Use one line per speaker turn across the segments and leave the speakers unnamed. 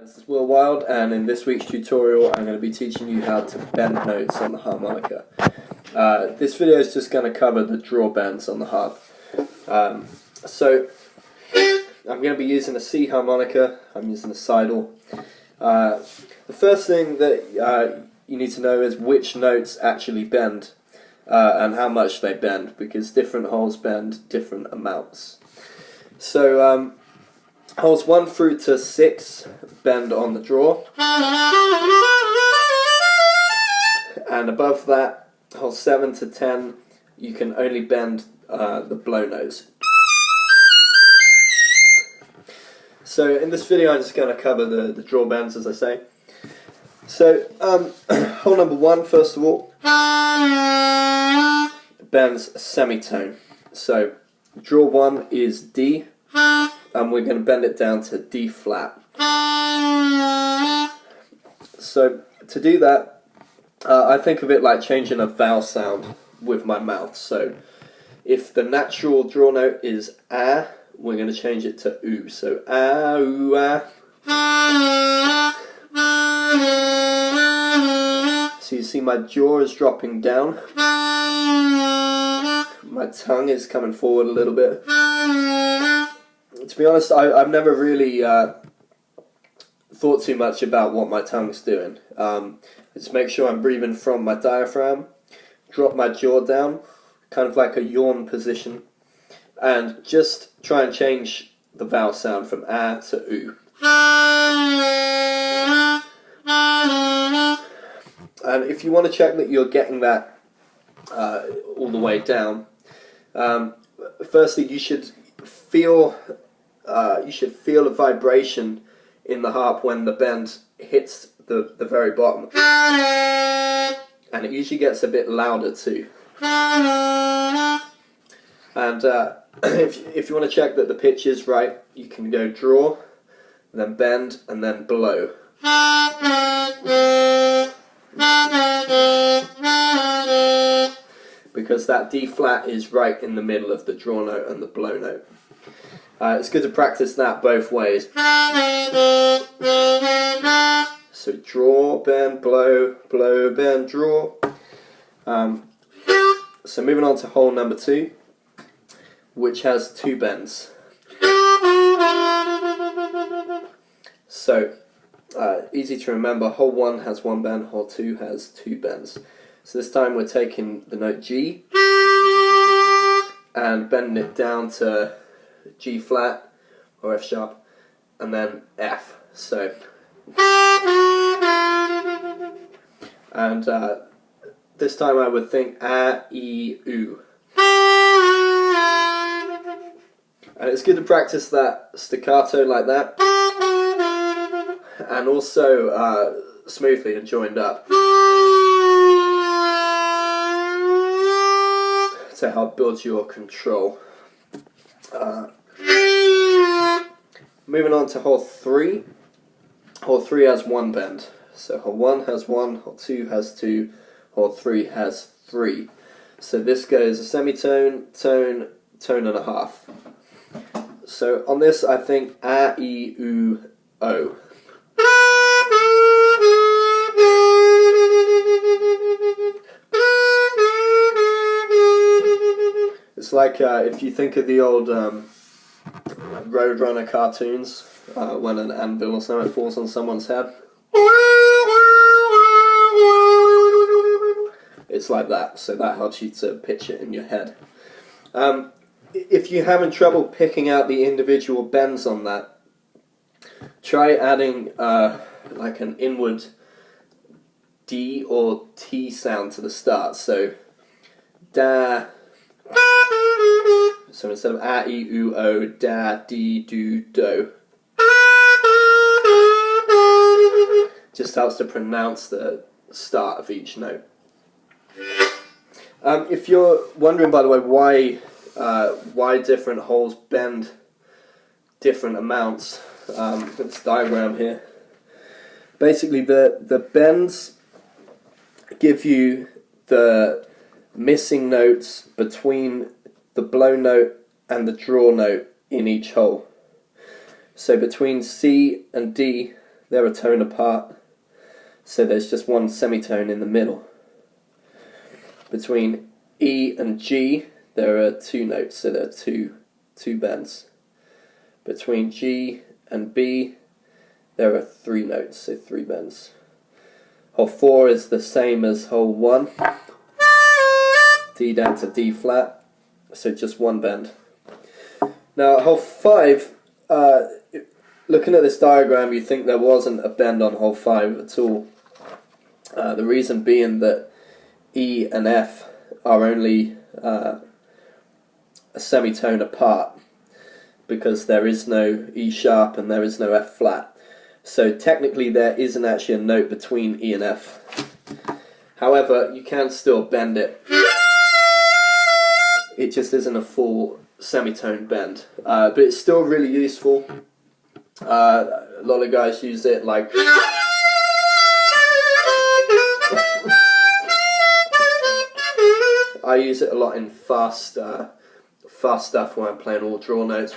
This is Will Wilde, and in this week's tutorial I'm going to be teaching you how to bend notes on the harmonica. This video is just going to cover the draw bends on the harp. So I'm going to be using a C harmonica. I'm using a sidle. The first thing that you need to know is which notes actually bend and how much they bend, because different holes bend different amounts. So holes 1 through to 6 bend on the draw, and above that, holes 7 to 10, you can only bend the blow notes. So in this video I'm just going to cover the draw bends, as I say. So hole number 1, first of all, bends a semitone. So draw 1 is D, and we're going to bend it down to D flat. So to do that, I think of it like changing a vowel sound with my mouth. So if the natural draw note is A, we're going to change it to oo. So A, oo, A. So you see my jaw is dropping down. My tongue is coming forward a little bit. To be honest, I've never really thought too much about what my tongue's doing. I just make sure I'm breathing from my diaphragm, drop my jaw down, kind of like a yawn position, and just try and change the vowel sound from A to oo. And if you want to check that you're getting that all the way down, firstly you should feel a vibration in the harp when the bend hits the very bottom, and it usually gets a bit louder too. And if you want to check that the pitch is right, you can go draw, then bend, and then blow. Because that D flat is right in the middle of the draw note and the blow note. It's good to practice that both ways. So draw, bend, blow, blow, bend, draw. So moving on to hole number 2, which has 2 bends. So easy to remember, hole 1 has 1 bend, hole 2 has 2 bends. So this time we're taking the note G and bending it down to G flat or F sharp, and then F. So, and this time I would think A, E, oo. And it's good to practice that staccato like that, and also smoothly and joined up, to help build your control. Moving on to hole 3. Hole 3 has 1 bend. So hole 1 has 1, hole 2 has 2, hole 3 has 3. So this goes a semitone, tone, tone and a half. So on this I think A, E, oo, O. It's like if you think of the old Roadrunner cartoons, when an anvil or something falls on someone's head. It's like that, so that helps you to pitch it in your head. If you're having trouble picking out the individual bends on that, try adding like an inward D or T sound to the start. So da. So instead of A, E, oo, O, da, dee, do, do. Just helps to pronounce the start of each note. If you're wondering, by the way, why different holes bend different amounts, this diagram here. Basically, the bends give you the missing notes between the blow note and the draw note in each hole. So between C and D, they're a tone apart, so there's just one semitone in the middle. Between E and G, there are 2 notes, so there are two bends. Between G and B, there are 3 notes, so 3 bends. Hole 4 is the same as hole 1, D down to D flat, so just 1 bend. Now hole 5, looking at this diagram, you'd think there wasn't a bend on hole 5 at all. The reason being that E and F are only a semitone apart, because there is no E sharp and there is no F flat. So technically there isn't actually a note between E and F. However, you can still bend it. It just isn't a full semitone bend. But it's still really useful. A lot of guys use it like... I use it a lot in fast stuff where I'm playing all draw notes.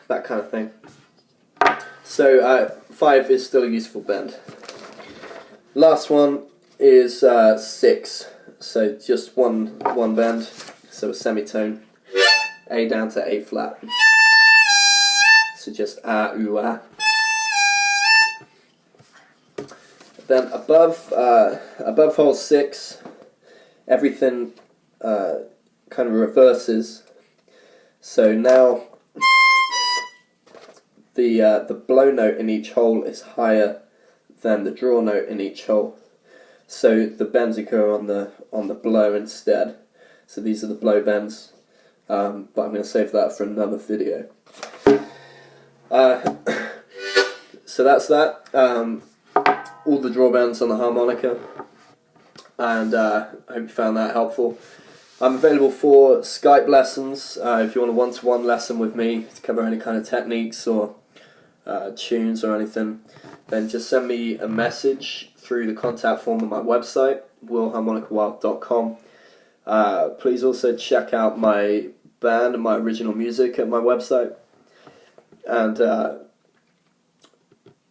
That kind of thing. So 5 is still a useful bend. Last one is 6. So just one bend. So a semitone. A down to A flat. So just A, U, A. Then above hole 6, everything kind of reverses. So now the blow note in each hole is higher than the draw note in each hole. So the bends occur on the blow instead. So these are the blow bends, but I'm going to save that for another video. So that's that. All the draw bends on the harmonica, and I hope you found that helpful. I'm available for Skype lessons. If you want a one-to-one lesson with me to cover any kind of techniques or tunes or anything, then just send me a message through the contact form on my website, willharmonicawilde.com. Please also check out my band and my original music at my website. And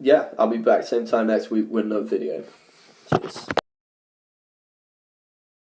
yeah, I'll be back same time next week with another video. Cheers.